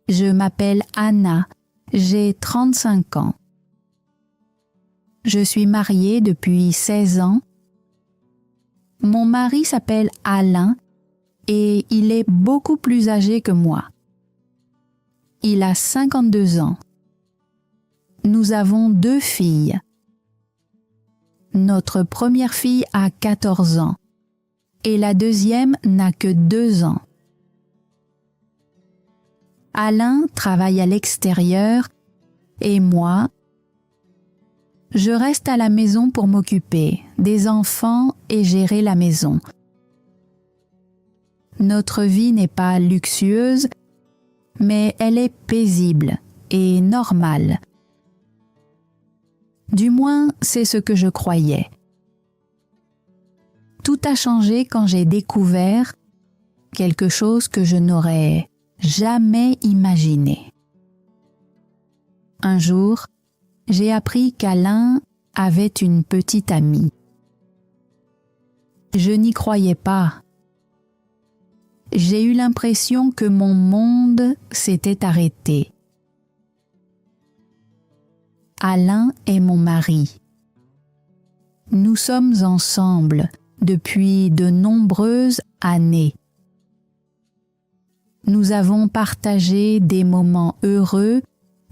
Je m'appelle Anna, j'ai 35 ans. Je suis mariée depuis 16 ans. Mon mari s'appelle Alain et il est beaucoup plus âgé que moi. Il a 52 ans. Nous avons 2 filles. Notre première fille a 14 ans et la deuxième n'a que 2 ans. Alain travaille à l'extérieur et moi, je reste à la maison pour m'occuper des enfants et gérer la maison. Notre vie n'est pas luxueuse, mais elle est paisible et normale. Du moins, c'est ce que je croyais. Tout a changé quand j'ai découvert quelque chose que je n'aurais jamais imaginé. Un jour, j'ai appris qu'Alain avait une petite amie. Je n'y croyais pas. J'ai eu l'impression que mon monde s'était arrêté. Alain est mon mari. Nous sommes ensemble depuis de nombreuses années. Nous avons partagé des moments heureux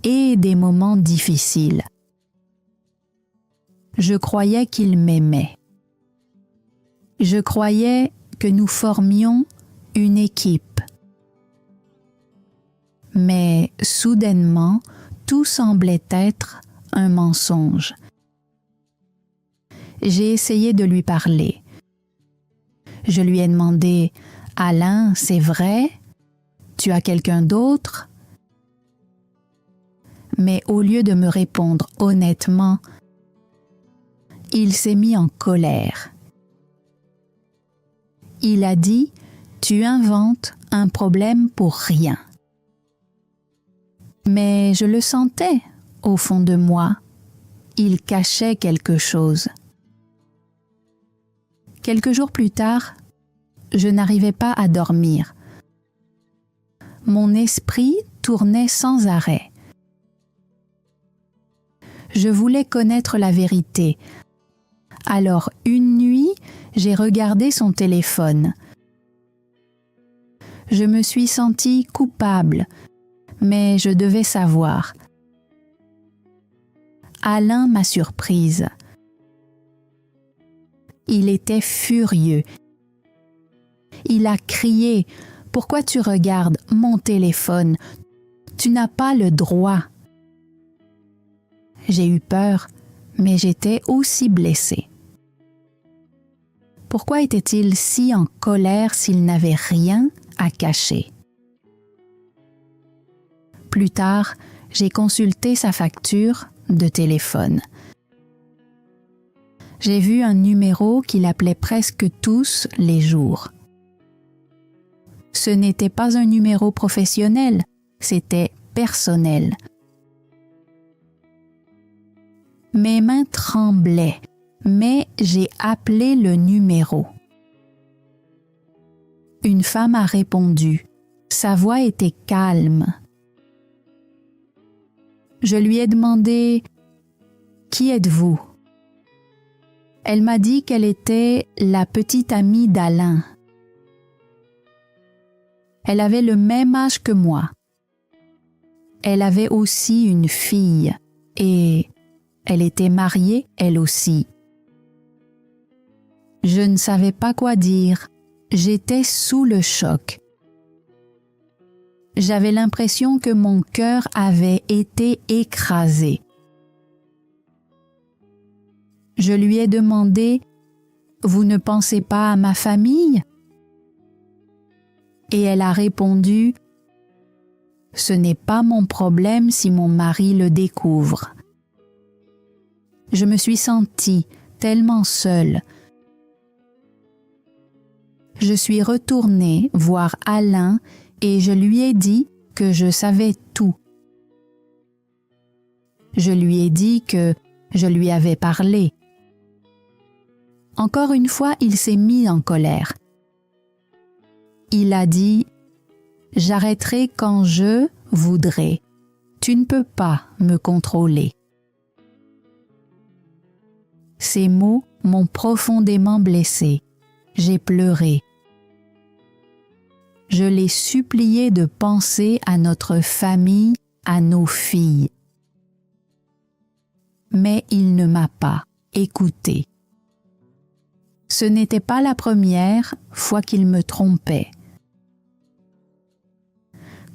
et des moments difficiles. Je croyais qu'il m'aimait. Je croyais que nous formions une équipe. Mais soudainement, tout semblait être un mensonge. J'ai essayé de lui parler. Je lui ai demandé « Alain, c'est vrai? Tu as quelqu'un d'autre? » Mais au lieu de me répondre honnêtement, il s'est mis en colère. Il a dit « Tu inventes un problème pour rien. » Mais je le sentais au fond de moi. Il cachait quelque chose. Quelques jours plus tard, je n'arrivais pas à dormir. Mon esprit tournait sans arrêt. Je voulais connaître la vérité. Alors, une nuit, j'ai regardé son téléphone. Je me suis sentie coupable, mais je devais savoir. Alain m'a surprise. Il était furieux. Il a crié « Pourquoi tu regardes mon téléphone? Tu n'as pas le droit. » J'ai eu peur, mais j'étais aussi blessée. Pourquoi était-il si en colère s'il n'avait rien à cacher? Plus tard, j'ai consulté sa facture de téléphone. J'ai vu un numéro qu'il appelait presque tous les jours. Ce n'était pas un numéro professionnel, c'était personnel. Mes mains tremblaient, mais j'ai appelé le numéro. Une femme a répondu. Sa voix était calme. Je lui ai demandé « Qui êtes-vous » Elle m'a dit qu'elle était la petite amie d'Alain. Elle avait le même âge que moi. Elle avait aussi une fille et elle était mariée elle aussi. Je ne savais pas quoi dire. J'étais sous le choc. J'avais l'impression que mon cœur avait été écrasé. Je lui ai demandé « Vous ne pensez pas à ma famille ?» Et elle a répondu « Ce n'est pas mon problème si mon mari le découvre. » Je me suis sentie tellement seule. Je suis retournée voir Alain et je lui ai dit que je savais tout. Je lui ai dit que je lui avais parlé. Encore une fois, il s'est mis en colère. Il a dit « J'arrêterai quand je voudrais. Tu ne peux pas me contrôler. » Ces mots m'ont profondément blessée. J'ai pleuré. Je l'ai supplié de penser à notre famille, à nos filles. Mais il ne m'a pas écoutée. Ce n'était pas la première fois qu'il me trompait.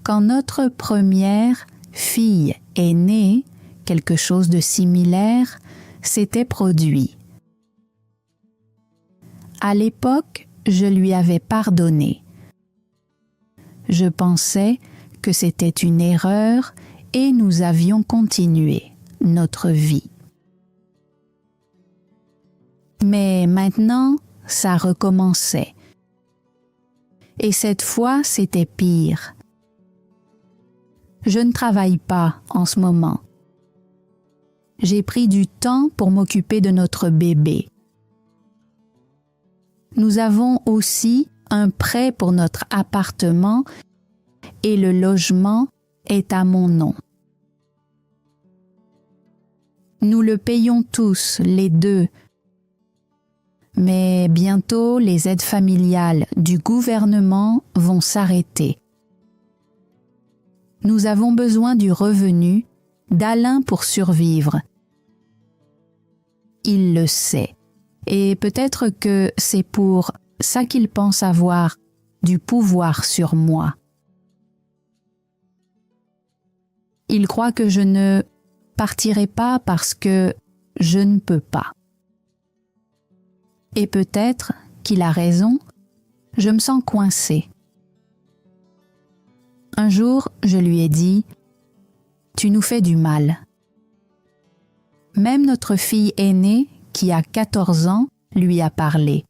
Quand notre première fille est née, quelque chose de similaire s'était produit. À l'époque, je lui avais pardonné. Je pensais que c'était une erreur et nous avions continué notre vie. Mais maintenant, ça recommençait. Et cette fois, c'était pire. Je ne travaille pas en ce moment. J'ai pris du temps pour m'occuper de notre bébé. Nous avons aussi un prêt pour notre appartement et le logement est à mon nom. Nous le payons tous, les deux. Mais bientôt, les aides familiales du gouvernement vont s'arrêter. Nous avons besoin du revenu d'Alain pour survivre. Il le sait, et peut-être que c'est pour ça qu'il pense avoir du pouvoir sur moi. Il croit que je ne partirai pas parce que je ne peux pas. Et peut-être qu'il a raison, je me sens coincée. Un jour, je lui ai dit « Tu nous fais du mal ». Même notre fille aînée, qui a 14 ans, lui a parlé.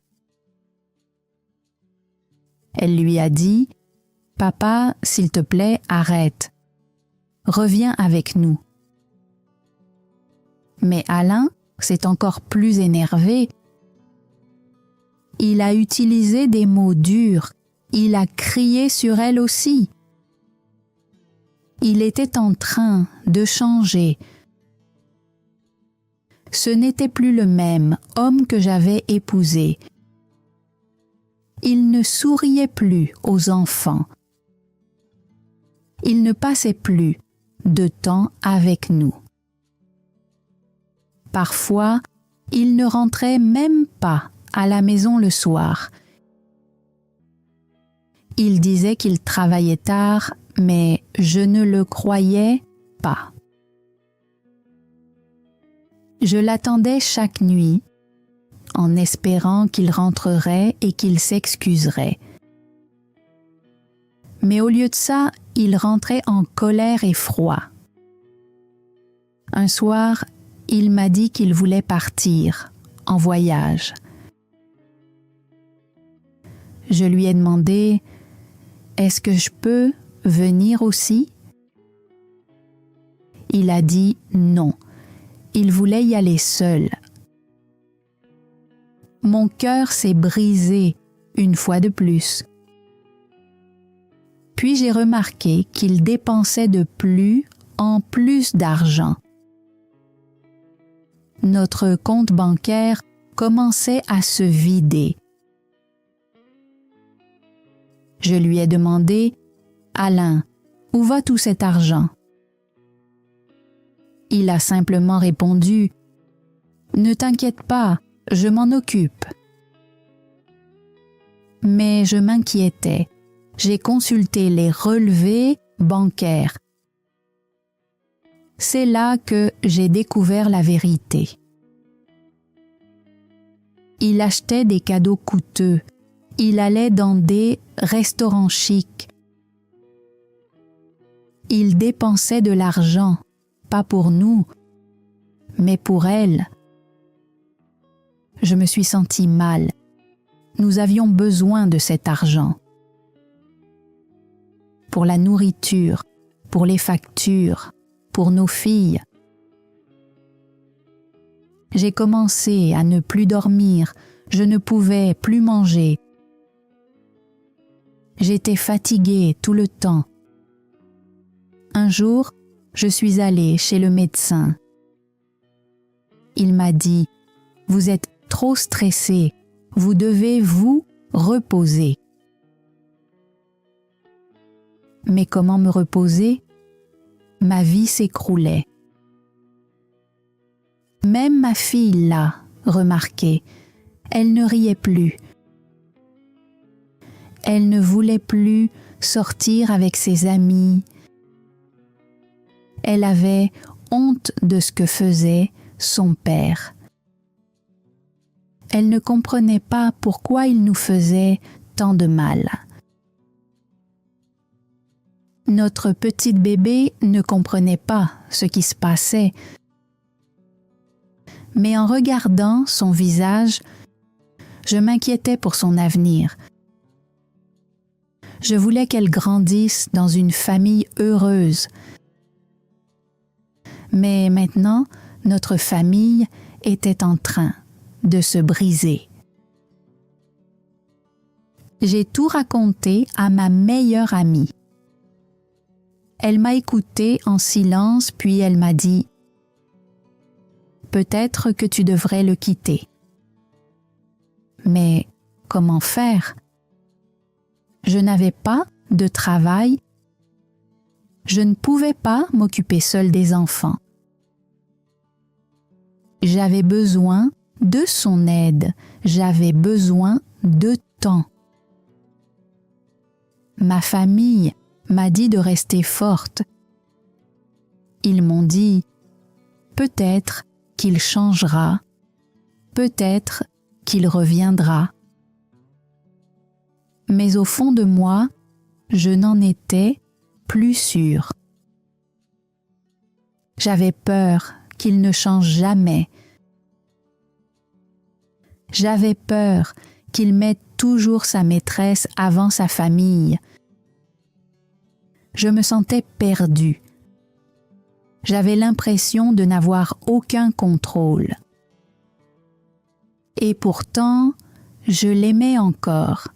Elle lui a dit « Papa, s'il te plaît, arrête. Reviens avec nous. » Mais Alain s'est encore plus énervé. Il a utilisé des mots durs. Il a crié sur elle aussi. Il était en train de changer. Ce n'était plus le même homme que j'avais épousé. Il ne souriait plus aux enfants. Il ne passait plus de temps avec nous. Parfois, il ne rentrait même pas à la maison le soir. Il disait qu'il travaillait tard, mais je ne le croyais pas. Je l'attendais chaque nuit, en espérant qu'il rentrerait et qu'il s'excuserait. Mais au lieu de ça, il rentrait en colère et froid. Un soir, il m'a dit qu'il voulait partir, en voyage. Je lui ai demandé « Est-ce que je peux venir aussi ?» Il a dit non. Il voulait y aller seul. Mon cœur s'est brisé une fois de plus. Puis j'ai remarqué qu'il dépensait de plus en plus d'argent. Notre compte bancaire commençait à se vider. Je lui ai demandé « Alain, où va tout cet argent ?» Il a simplement répondu « Ne t'inquiète pas, je m'en occupe. » Mais je m'inquiétais. J'ai consulté les relevés bancaires. C'est là que j'ai découvert la vérité. Il achetait des cadeaux coûteux. Il allait dans des restaurants chics. Il dépensait de l'argent, pas pour nous, mais pour elle. Je me suis sentie mal. Nous avions besoin de cet argent. Pour la nourriture, pour les factures, pour nos filles. J'ai commencé à ne plus dormir, je ne pouvais plus manger. J'étais fatiguée tout le temps. Un jour, je suis allée chez le médecin. Il m'a dit « Vous êtes trop stressé, vous devez vous reposer. » Mais comment me reposer? Ma vie s'écroulait. Même ma fille l'a remarqué. Elle ne riait plus. Elle ne voulait plus sortir avec ses amis. Elle avait honte de ce que faisait son père. Elle ne comprenait pas pourquoi il nous faisait tant de mal. Notre petite bébé ne comprenait pas ce qui se passait. Mais en regardant son visage, je m'inquiétais pour son avenir. Je voulais qu'elle grandisse dans une famille heureuse. Mais maintenant, notre famille était en train de se briser. J'ai tout raconté à ma meilleure amie. Elle m'a écoutée en silence, puis elle m'a dit « Peut-être que tu devrais le quitter. » Mais comment faire? Je n'avais pas de travail. Je ne pouvais pas m'occuper seule des enfants. J'avais besoin de son aide. J'avais besoin de temps. Ma famille m'a dit de rester forte. Ils m'ont dit « Peut-être qu'il changera. Peut-être qu'il reviendra. » Mais au fond de moi, je n'en étais plus sûre. J'avais peur qu'il ne change jamais. J'avais peur qu'il mette toujours sa maîtresse avant sa famille. Je me sentais perdue. J'avais l'impression de n'avoir aucun contrôle. Et pourtant, je l'aimais encore.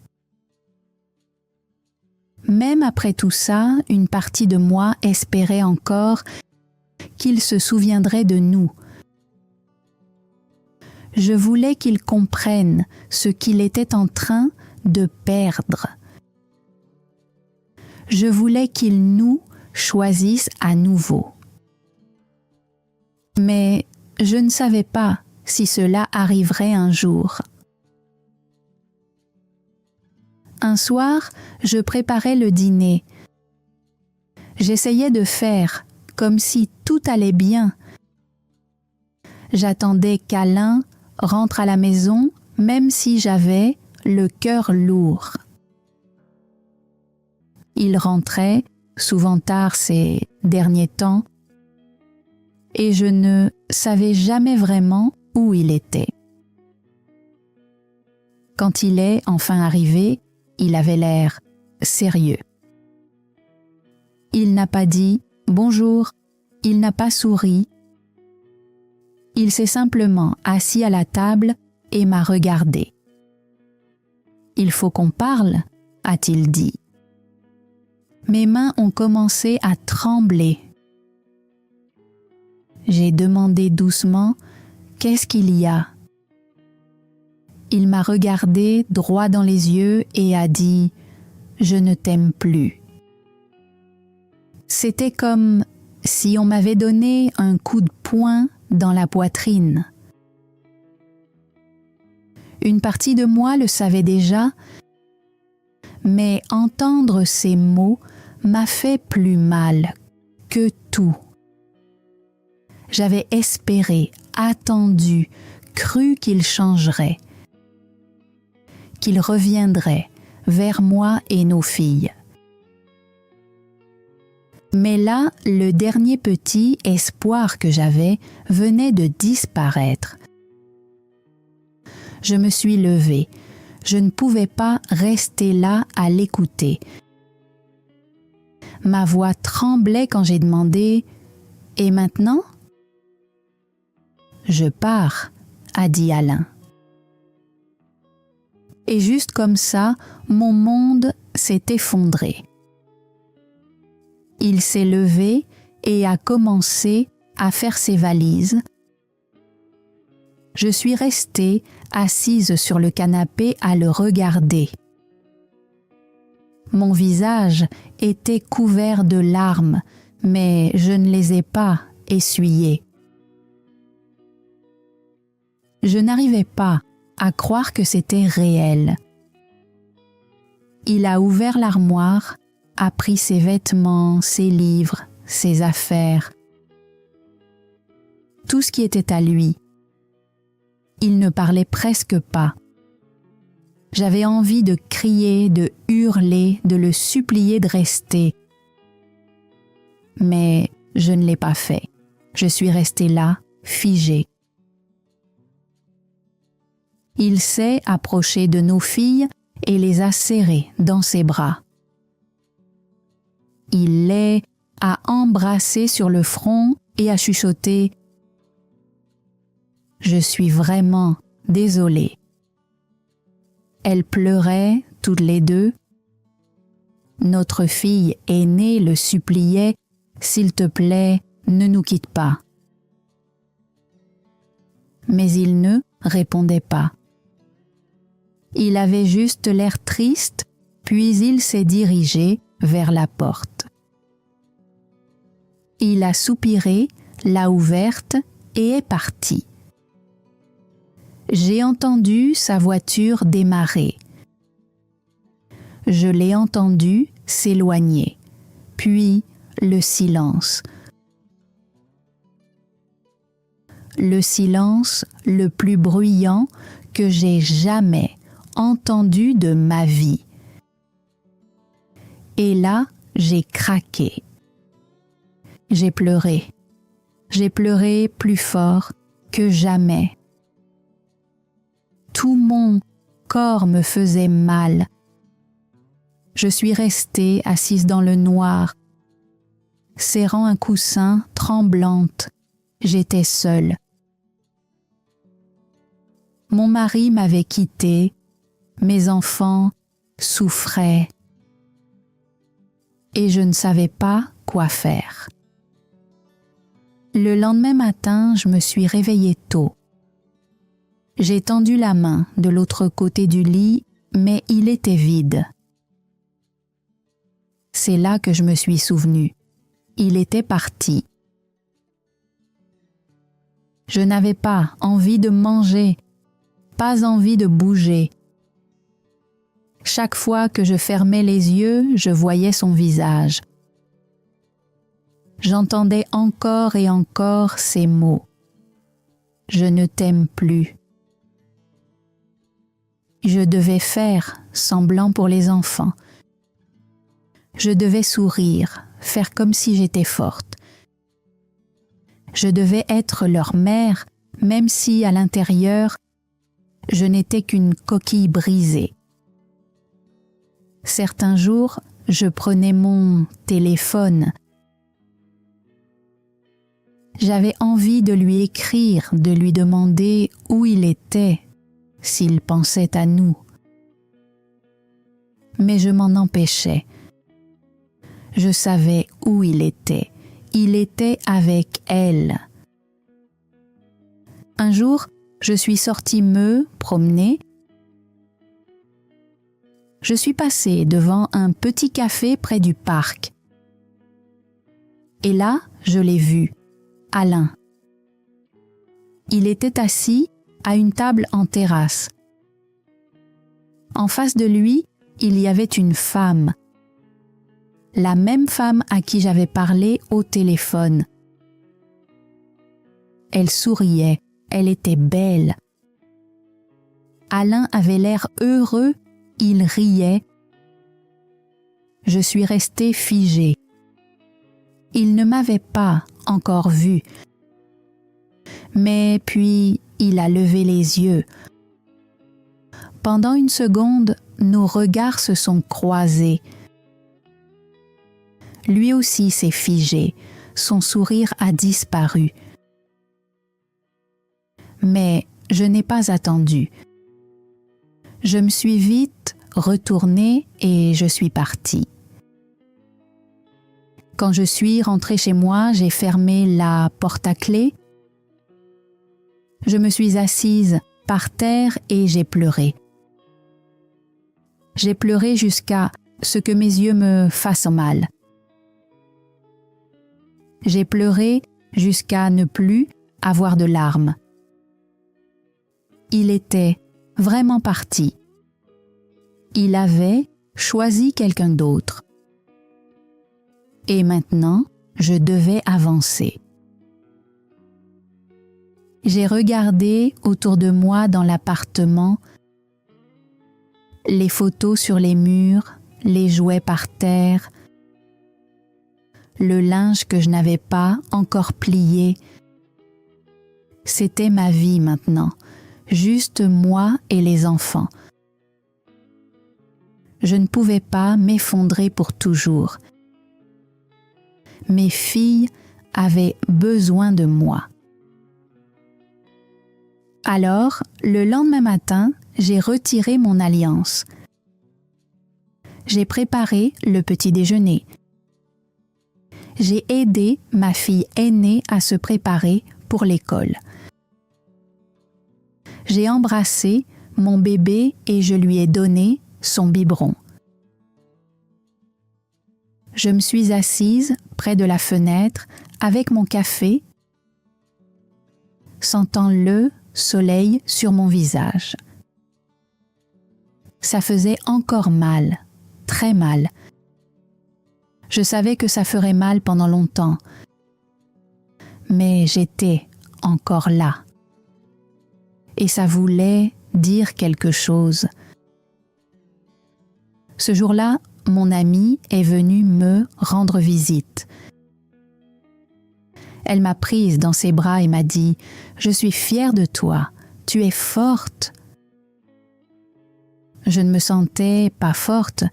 Même après tout ça, une partie de moi espérait encore qu'il se souviendrait de nous. Je voulais qu'il comprenne ce qu'il était en train de perdre. Je voulais qu'il nous choisisse à nouveau. Mais je ne savais pas si cela arriverait un jour. Un soir, je préparais le dîner. J'essayais de faire comme si tout allait bien. J'attendais qu'Alain rentre à la maison, même si j'avais le cœur lourd. Il rentrait, souvent tard ces derniers temps, et je ne savais jamais vraiment où il était. Quand il est enfin arrivé, il avait l'air sérieux. Il n'a pas dit « bonjour », il n'a pas souri. Il s'est simplement assis à la table et m'a regardé. « Il faut qu'on parle », a-t-il dit. Mes mains ont commencé à trembler. J'ai demandé doucement « Qu'est-ce qu'il y a ?» Il m'a regardé droit dans les yeux et a dit « Je ne t'aime plus ». C'était comme si on m'avait donné un coup de poing dans la poitrine. Une partie de moi le savait déjà, mais entendre ces mots m'a fait plus mal que tout. J'avais espéré, attendu, cru qu'il changerait, qu'il reviendrait vers moi et nos filles. Mais là, le dernier petit espoir que j'avais venait de disparaître. Je me suis levée. Je ne pouvais pas rester là à l'écouter. Ma voix tremblait quand j'ai demandé « Et maintenant ?» « Je pars », a dit Alain. Et juste comme ça, mon monde s'est effondré. il s'est levé et a commencé à faire ses valises. Je suis restée assise sur le canapé à le regarder. Mon visage était couvert de larmes, mais je ne les ai pas essuyées. Je n'arrivais pas à croire que c'était réel. Il a ouvert l'armoire, a pris ses vêtements, ses livres, ses affaires, tout ce qui était à lui. Il ne parlait presque pas. J'avais envie de crier, de hurler, de le supplier de rester. Mais je ne l'ai pas fait. Je suis restée là, figée. Il s'est approché de nos filles et les a serrées dans ses bras. Il les a embrassées sur le front et a chuchoté « Je suis vraiment désolée ». Elles pleuraient toutes les deux. Notre fille aînée le suppliait « S'il te plaît, ne nous quitte pas ». Mais il ne répondait pas. Il avait juste l'air triste, puis il s'est dirigé vers la porte. Il a soupiré, l'a ouverte et est parti. J'ai entendu sa voiture démarrer. Je l'ai entendu s'éloigner, puis le silence. Le silence le plus bruyant que j'ai jamais entendu de ma vie. Et là, j'ai craqué. J'ai pleuré. J'ai pleuré plus fort que jamais. Tout mon corps me faisait mal. Je suis restée assise dans le noir, serrant un coussin, tremblante. J'étais seule. Mon mari m'avait quittée, mes enfants souffraient et je ne savais pas quoi faire. Le lendemain matin, je me suis réveillée tôt. J'ai tendu la main de l'autre côté du lit, mais il était vide. C'est là que je me suis souvenue. Il était parti. Je n'avais pas envie de manger, pas envie de bouger. Chaque fois que je fermais les yeux, je voyais son visage. J'entendais encore et encore ces mots. « Je ne t'aime plus ». Je devais faire semblant pour les enfants. Je devais sourire, faire comme si j'étais forte. Je devais être leur mère, même si à l'intérieur, je n'étais qu'une coquille brisée. Certains jours, je prenais mon téléphone. J'avais envie de lui écrire, de lui demander où il était, s'il pensait à nous. Mais je m'en empêchais. Je savais où il était. Il était avec elle. Un jour, je suis sortie me promener. Je suis passée devant un petit café près du parc. Et là, je l'ai vu, Alain. Il était assis à une table en terrasse. En face de lui, il y avait une femme. La même femme à qui j'avais parlé au téléphone. Elle souriait, elle était belle. Alain avait l'air heureux, il riait. Je suis restée figée. Il ne m'avait pas encore vue. Mais puis, il a levé les yeux. Pendant une seconde, nos regards se sont croisés. Lui aussi s'est figé, son sourire a disparu. Mais je n'ai pas attendu. Je me suis vite retournée et je suis partie. Quand je suis rentrée chez moi, j'ai fermé la porte à clé. Je me suis assise par terre et j'ai pleuré. J'ai pleuré jusqu'à ce que mes yeux me fassent mal. J'ai pleuré jusqu'à ne plus avoir de larmes. Il était vraiment parti. Il avait choisi quelqu'un d'autre. Et maintenant, je devais avancer. J'ai regardé autour de moi dans l'appartement, les photos sur les murs, les jouets par terre, le linge que je n'avais pas encore plié. C'était ma vie maintenant, juste moi et les enfants. Je ne pouvais pas m'effondrer pour toujours. Mes filles avaient besoin de moi. Alors, le lendemain matin, j'ai retiré mon alliance. J'ai préparé le petit déjeuner. J'ai aidé ma fille aînée à se préparer pour l'école. J'ai embrassé mon bébé et je lui ai donné son biberon. Je me suis assise près de la fenêtre avec mon café, sentant le soleil sur mon visage. Ça faisait encore mal, très mal. Je savais que ça ferait mal pendant longtemps, mais j'étais encore là. Et ça voulait dire quelque chose. Ce jour-là, mon amie est venue me rendre visite. Elle m'a prise dans ses bras et m'a dit « Je suis fière de toi, tu es forte. » Je ne me sentais pas forte,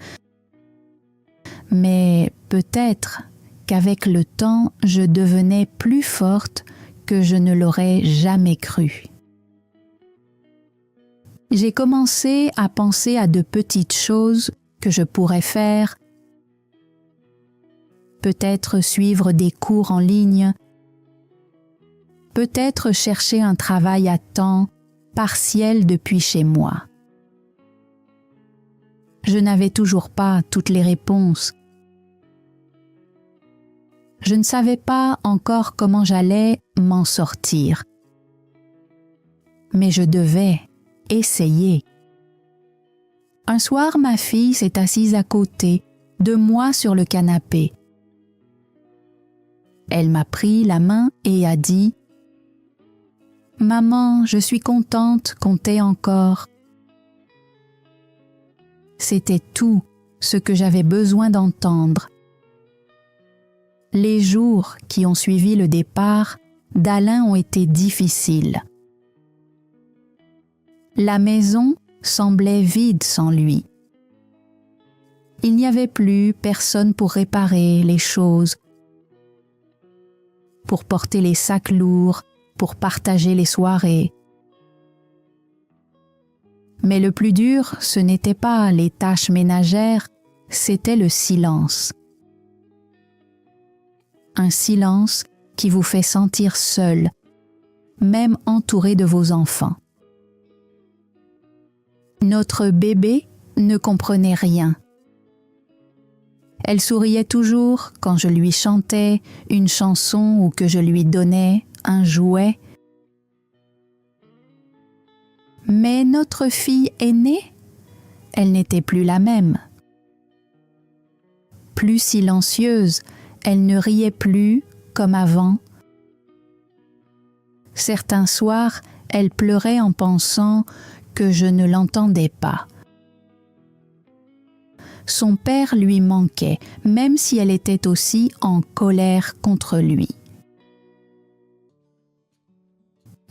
mais peut-être qu'avec le temps, je devenais plus forte que je ne l'aurais jamais cru. J'ai commencé à penser à de petites choses que je pourrais faire, peut-être suivre des cours en ligne, peut-être chercher un travail à temps partiel depuis chez moi. Je n'avais toujours pas toutes les réponses. Je ne savais pas encore comment j'allais m'en sortir. Mais je devais essayer. Un soir, ma fille s'est assise à côté de moi sur le canapé. Elle m'a pris la main et a dit « Maman, je suis contente qu'on t'ait encore. » C'était tout ce que j'avais besoin d'entendre. Les jours qui ont suivi le départ d'Alain ont été difficiles. La maison semblait vide sans lui. Il n'y avait plus personne pour réparer les choses, pour porter les sacs lourds, pour partager les soirées. Mais le plus dur, ce n'était pas les tâches ménagères, c'était le silence. Un silence qui vous fait sentir seul, même entouré de vos enfants. Notre bébé ne comprenait rien. Elle souriait toujours quand je lui chantais une chanson ou que je lui donnais un jouet. Mais notre fille aînée, elle n'était plus la même. Plus silencieuse, elle ne riait plus comme avant. Certains soirs, elle pleurait en pensant que je ne l'entendais pas. Son père lui manquait, même si elle était aussi en colère contre lui.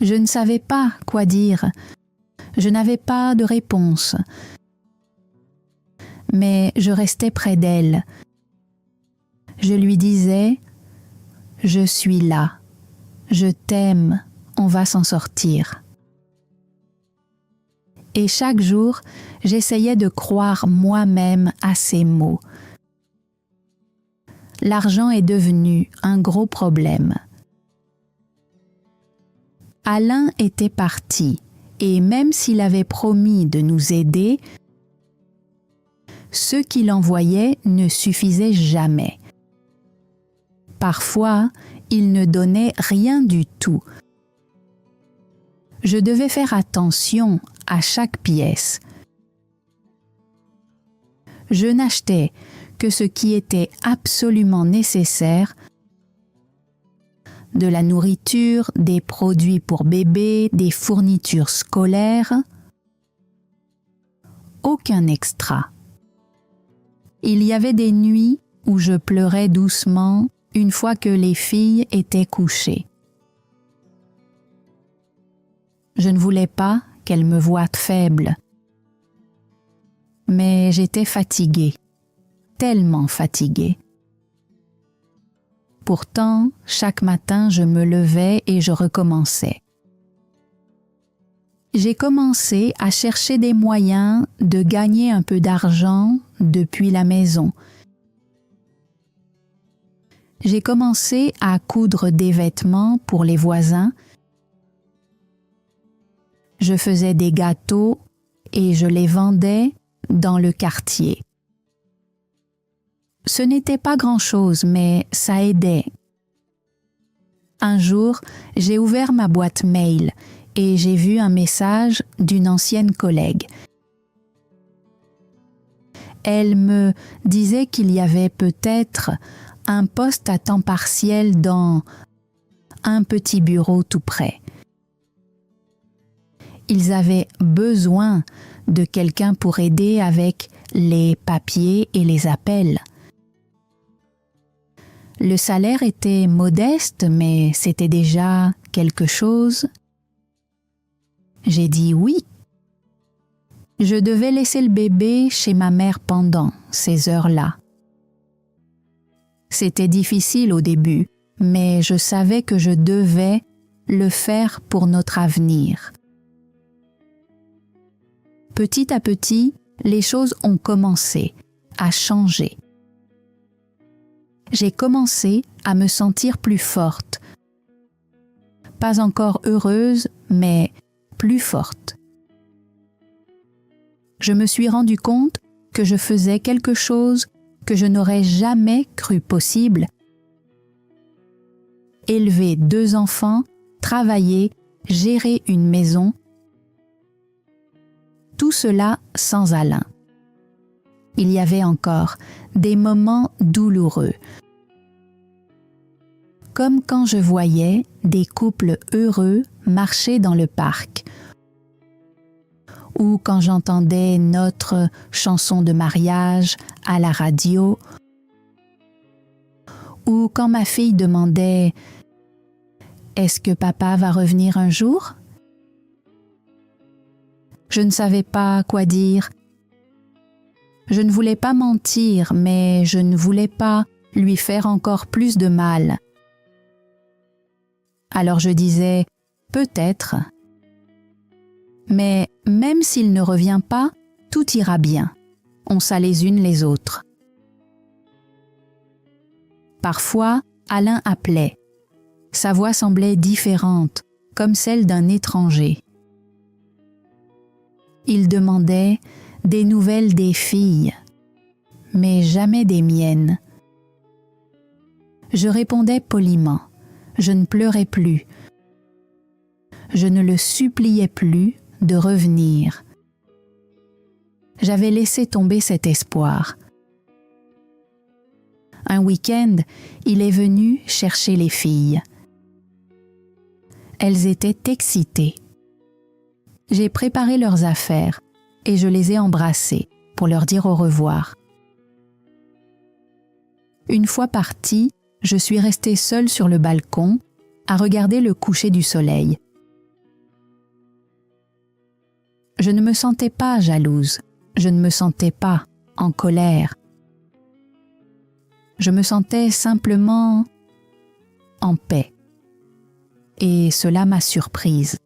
Je ne savais pas quoi dire. Je n'avais pas de réponse. Mais je restais près d'elle. Je lui disais « Je suis là, je t'aime, on va s'en sortir ». Et chaque jour, j'essayais de croire moi-même à ces mots. l'argent est devenu un gros problème. Alain était parti et même s'il avait promis de nous aider, ce qu'il envoyait ne suffisait jamais. Parfois, il ne donnait rien du tout. Je devais faire attention à chaque pièce. Je n'achetais que ce qui était absolument nécessaire, de la nourriture, des produits pour bébé, des fournitures scolaires, aucun extra. Il y avait des nuits où je pleurais doucement une fois que les filles étaient couchées. Je ne voulais pas qu'elles me voient faible, mais j'étais fatiguée, tellement fatiguée. Pourtant, chaque matin, je me levais et je recommençais. J'ai commencé à chercher des moyens de gagner un peu d'argent depuis la maison. J'ai commencé à coudre des vêtements pour les voisins. Je faisais des gâteaux et je les vendais dans le quartier. Ce n'était pas grand-chose, mais ça aidait. Un jour, j'ai ouvert ma boîte mail et j'ai vu un message d'une ancienne collègue. Elle me disait qu'il y avait peut-être un poste à temps partiel dans un petit bureau tout près. Ils avaient besoin de quelqu'un pour aider avec les papiers et les appels. Le salaire était modeste, mais c'était déjà quelque chose. J'ai dit oui. Je devais laisser le bébé chez ma mère pendant ces heures-là. C'était difficile au début, mais je savais que je devais le faire pour notre avenir. Petit à petit, les choses ont commencé à changer. J'ai commencé à me sentir plus forte. Pas encore heureuse, mais plus forte. Je me suis rendu compte que je faisais quelque chose que je n'aurais jamais cru possible. Élever 2 enfants, travailler, gérer une maison, tout cela sans Alain. Il y avait encore des moments douloureux. Comme quand je voyais des couples heureux marcher dans le parc, ou quand j'entendais notre chanson de mariage à la radio, ou quand ma fille demandait « Est-ce que papa va revenir un jour ?» Je ne savais pas quoi dire. Je ne voulais pas mentir, mais je ne voulais pas lui faire encore plus de mal. Alors je disais « peut-être ». Mais même s'il ne revient pas, tout ira bien. On sait les unes les autres. Parfois, Alain appelait. Sa voix semblait différente, comme celle d'un étranger. Il demandait des nouvelles des filles, mais jamais des miennes. Je répondais poliment. Je ne pleurais plus. Je ne le suppliais plus de revenir. J'avais laissé tomber cet espoir. Un week-end, il est venu chercher les filles. Elles étaient excitées. J'ai préparé leurs affaires et je les ai embrassées pour leur dire au revoir. Une fois partie, je suis restée seule sur le balcon à regarder le coucher du soleil. Je ne me sentais pas jalouse, je ne me sentais pas en colère. Je me sentais simplement en paix. Et cela m'a surprise.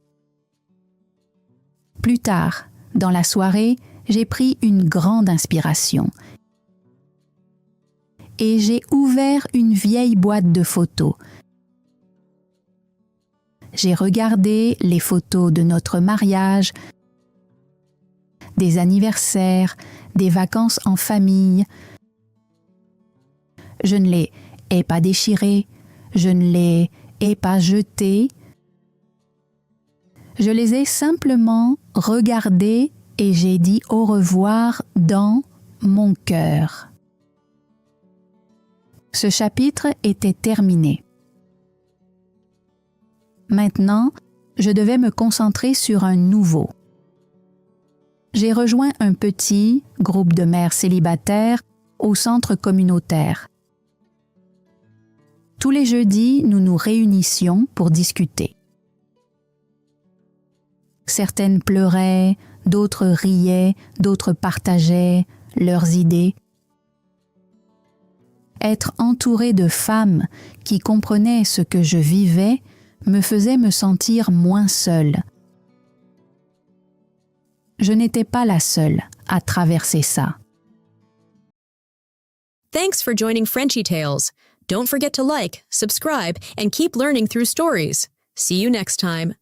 Plus tard, dans la soirée, j'ai pris une grande inspiration. et j'ai ouvert une vieille boîte de photos. J'ai regardé les photos de notre mariage, des anniversaires, des vacances en famille. Je ne les ai pas déchirées, je ne les ai pas jetées. Je les ai simplement regardées et j'ai dit au revoir dans mon cœur. Ce chapitre était terminé. Maintenant, je devais me concentrer sur un nouveau. J'ai rejoint un petit groupe de mères célibataires au centre communautaire. Tous les jeudis, nous nous réunissions pour discuter. Certaines pleuraient, d'autres riaient, d'autres partageaient leurs idées. Être entourée de femmes qui comprenaient ce que je vivais me faisait me sentir moins seule. Je n'étais pas la seule à traverser ça. Thanks for joining Frenchy Tales. Don't forget to like, subscribe, and keep learning through stories. See you next time.